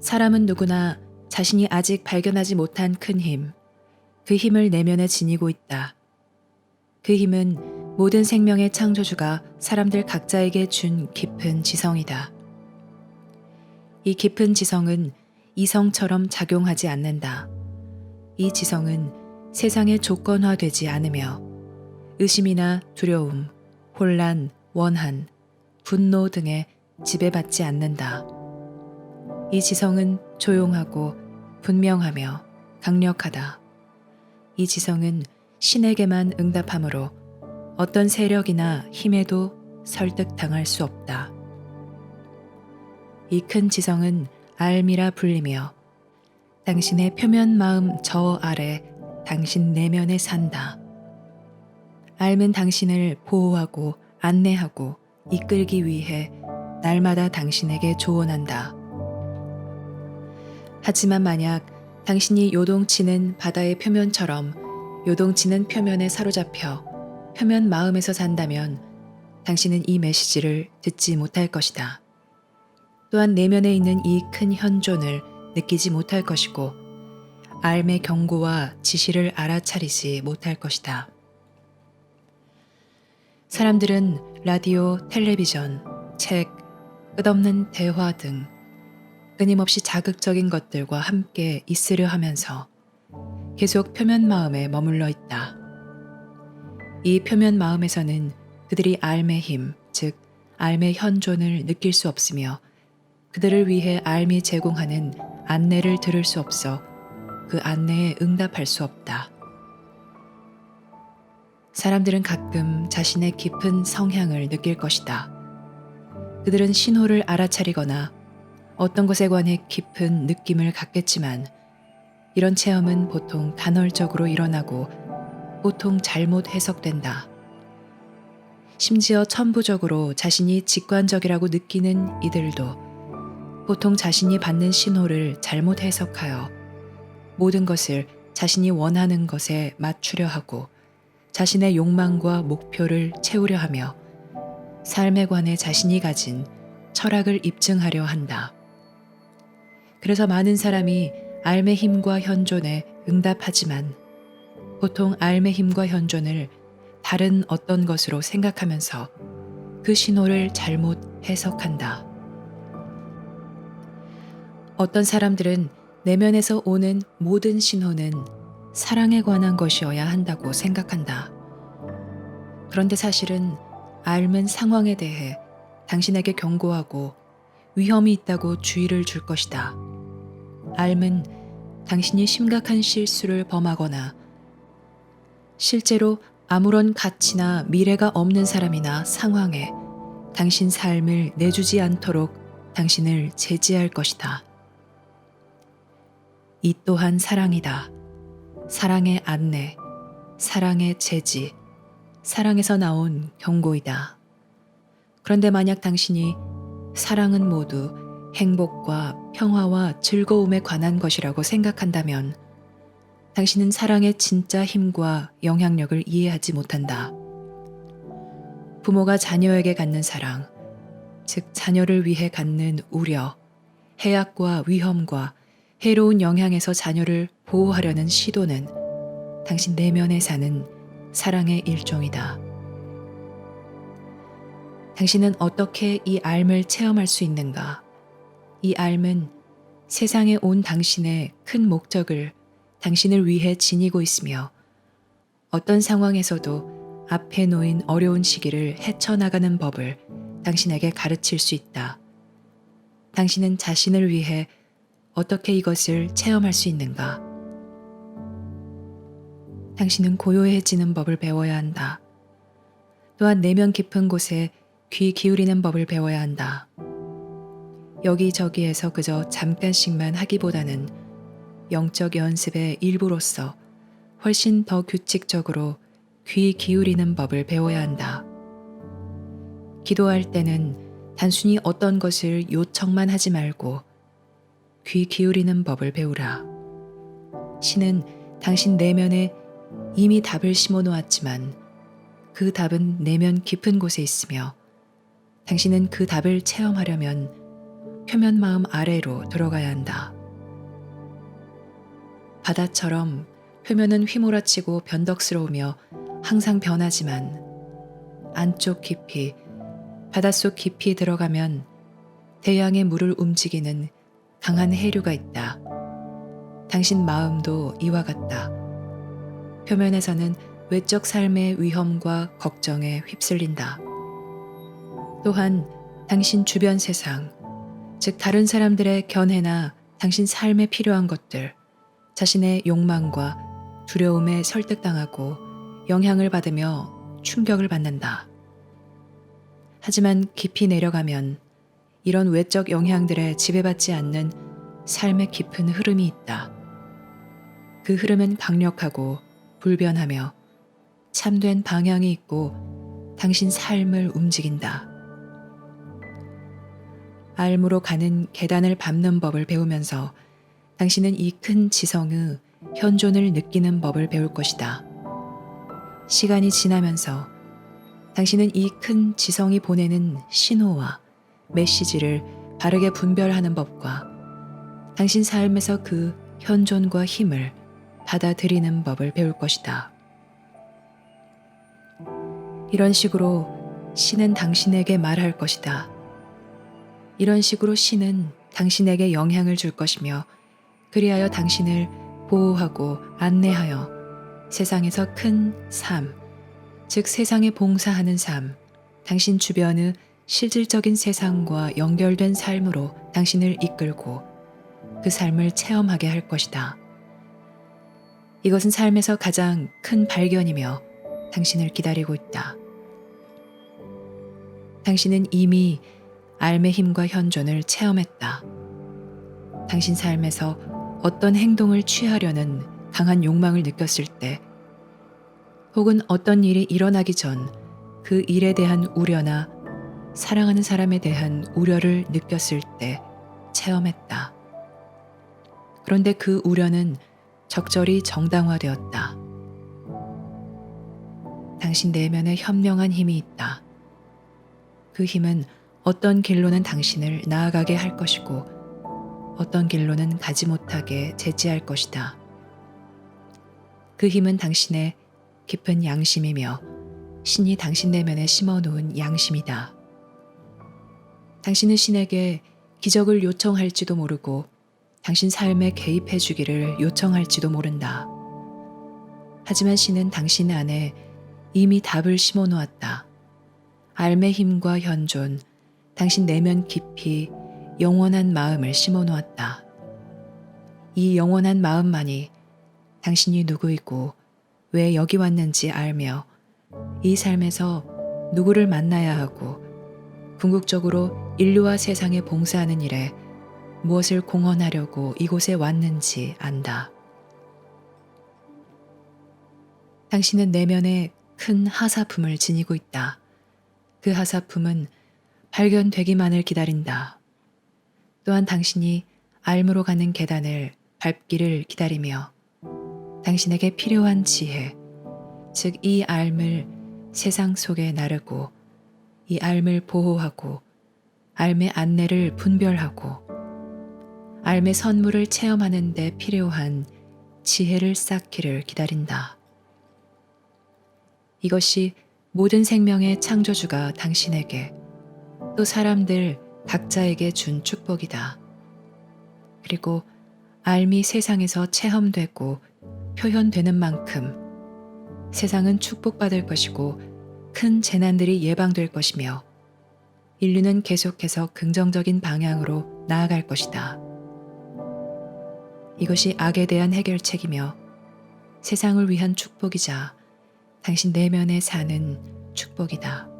사람은 누구나 자신이 아직 발견하지 못한 큰 힘, 그 힘을 내면에 지니고 있다. 그 힘은 모든 생명의 창조주가 사람들 각자에게 준 깊은 지성이다. 이 깊은 지성은 이성처럼 작용하지 않는다. 이 지성은 세상에 조건화되지 않으며 의심이나 두려움, 혼란, 원한, 분노 등에 지배받지 않는다. 이 지성은 조용하고 분명하며 강력하다. 이 지성은 신에게만 응답하므로 어떤 세력이나 힘에도 설득당할 수 없다. 이 큰 지성은 알미라 불리며 당신의 표면 마음 저 아래 당신 내면에 산다. 알면 당신을 보호하고 안내하고 이끌기 위해 날마다 당신에게 조언한다. 하지만 만약 당신이 요동치는 바다의 표면처럼 요동치는 표면에 사로잡혀 표면 마음에서 산다면 당신은 이 메시지를 듣지 못할 것이다. 또한 내면에 있는 이 큰 현존을 느끼지 못할 것이고 알의 경고와 지시를 알아차리지 못할 것이다. 사람들은 라디오, 텔레비전, 책, 끝없는 대화 등 끊임없이 자극적인 것들과 함께 있으려 하면서 계속 표면 마음에 머물러 있다. 이 표면 마음에서는 그들이 알의 힘, 즉 알의 현존을 느낄 수 없으며 그들을 위해 알미 제공하는 안내를 들을 수 없어 그 안내에 응답할 수 없다. 사람들은 가끔 자신의 깊은 성향을 느낄 것이다. 그들은 신호를 알아차리거나 어떤 것에 관해 깊은 느낌을 갖겠지만 이런 체험은 보통 간헐적으로 일어나고 보통 잘못 해석된다. 심지어 천부적으로 자신이 직관적이라고 느끼는 이들도 보통 자신이 받는 신호를 잘못 해석하여 모든 것을 자신이 원하는 것에 맞추려 하고 자신의 욕망과 목표를 채우려 하며 삶에 관해 자신이 가진 철학을 입증하려 한다. 그래서 많은 사람이 알의 힘과 현존에 응답하지만 보통 알의 힘과 현존을 다른 어떤 것으로 생각하면서 그 신호를 잘못 해석한다. 어떤 사람들은 내면에서 오는 모든 신호는 사랑에 관한 것이어야 한다고 생각한다. 그런데 사실은 알은 상황에 대해 당신에게 경고하고 위험이 있다고 주의를 줄 것이다. 알은 당신이 심각한 실수를 범하거나 실제로 아무런 가치나 미래가 없는 사람이나 상황에 당신 삶을 내주지 않도록 당신을 제지할 것이다. 이 또한 사랑이다. 사랑의 안내, 사랑의 제지, 사랑에서 나온 경고이다. 그런데 만약 당신이 사랑은 모두 행복과 평화와 즐거움에 관한 것이라고 생각한다면 당신은 사랑의 진짜 힘과 영향력을 이해하지 못한다. 부모가 자녀에게 갖는 사랑, 즉 자녀를 위해 갖는 우려, 해악과 위험과 해로운 영향에서 자녀를 보호하려는 시도는 당신 내면에 사는 사랑의 일종이다. 당신은 어떻게 이 알을 체험할 수 있는가? 이 알은 세상에 온 당신의 큰 목적을 당신을 위해 지니고 있으며 어떤 상황에서도 앞에 놓인 어려운 시기를 헤쳐나가는 법을 당신에게 가르칠 수 있다. 당신은 자신을 위해 어떻게 이것을 체험할 수 있는가? 당신은 고요해지는 법을 배워야 한다. 또한 내면 깊은 곳에 귀 기울이는 법을 배워야 한다. 여기저기에서 그저 잠깐씩만 하기보다는 영적 연습의 일부로서 훨씬 더 규칙적으로 귀 기울이는 법을 배워야 한다. 기도할 때는 단순히 어떤 것을 요청만 하지 말고 귀 기울이는 법을 배우라. 신은 당신 내면에 이미 답을 심어 놓았지만 그 답은 내면 깊은 곳에 있으며 당신은 그 답을 체험하려면 표면 마음 아래로 들어가야 한다. 바다처럼 표면은 휘몰아치고 변덕스러우며 항상 변하지만 안쪽 깊이, 바닷속 깊이 들어가면 대양의 물을 움직이는 강한 해류가 있다. 당신 마음도 이와 같다. 표면에서는 외적 삶의 위험과 걱정에 휩쓸린다. 또한 당신 주변 세상, 즉 다른 사람들의 견해나 당신 삶에 필요한 것들, 자신의 욕망과 두려움에 설득당하고 영향을 받으며 충격을 받는다. 하지만 깊이 내려가면 이런 외적 영향들에 지배받지 않는 삶의 깊은 흐름이 있다. 그 흐름은 강력하고 불변하며 참된 방향이 있고 당신 삶을 움직인다. 알무로 가는 계단을 밟는 법을 배우면서 당신은 이 큰 지성의 현존을 느끼는 법을 배울 것이다. 시간이 지나면서 당신은 이 큰 지성이 보내는 신호와 메시지를 바르게 분별하는 법과 당신 삶에서 그 현존과 힘을 받아들이는 법을 배울 것이다. 이런 식으로 신은 당신에게 말할 것이다. 이런 식으로 신은 당신에게 영향을 줄 것이며 그리하여 당신을 보호하고 안내하여 세상에서 큰 삶, 즉 세상에 봉사하는 삶, 당신 주변의 실질적인 세상과 연결된 삶으로 당신을 이끌고 그 삶을 체험하게 할 것이다. 이것은 삶에서 가장 큰 발견이며 당신을 기다리고 있다. 당신은 이미 알의 힘과 현존을 체험했다. 당신 삶에서 어떤 행동을 취하려는 강한 욕망을 느꼈을 때, 혹은 어떤 일이 일어나기 전 그 일에 대한 우려나 사랑하는 사람에 대한 우려를 느꼈을 때 체험했다. 그런데 그 우려는 적절히 정당화되었다. 당신 내면에 현명한 힘이 있다. 그 힘은 어떤 길로는 당신을 나아가게 할 것이고 어떤 길로는 가지 못하게 제지할 것이다. 그 힘은 당신의 깊은 양심이며 신이 당신 내면에 심어놓은 양심이다. 당신은 신에게 기적을 요청할지도 모르고 당신 삶에 개입해 주기를 요청할지도 모른다. 하지만 신은 당신 안에 이미 답을 심어 놓았다. 알의 힘과 현존, 당신 내면 깊이 영원한 마음을 심어 놓았다. 이 영원한 마음만이 당신이 누구이고 왜 여기 왔는지 알며 이 삶에서 누구를 만나야 하고 궁극적으로 인류와 세상에 봉사하는 일에 무엇을 공헌하려고 이곳에 왔는지 안다. 당신은 내면에 큰 하사품을 지니고 있다. 그 하사품은 발견되기만을 기다린다. 또한 당신이 알무로 가는 계단을 밟기를 기다리며 당신에게 필요한 지혜, 즉 이 알을 세상 속에 나르고 이 알을 보호하고 알의 안내를 분별하고 알의 선물을 체험하는 데 필요한 지혜를 쌓기를 기다린다. 이것이 모든 생명의 창조주가 당신에게 또 사람들 각자에게 준 축복이다. 그리고 알미 세상에서 체험되고 표현되는 만큼 세상은 축복받을 것이고 큰 재난들이 예방될 것이며 인류는 계속해서 긍정적인 방향으로 나아갈 것이다. 이것이 악에 대한 해결책이며 세상을 위한 축복이자 당신 내면에 사는 축복이다.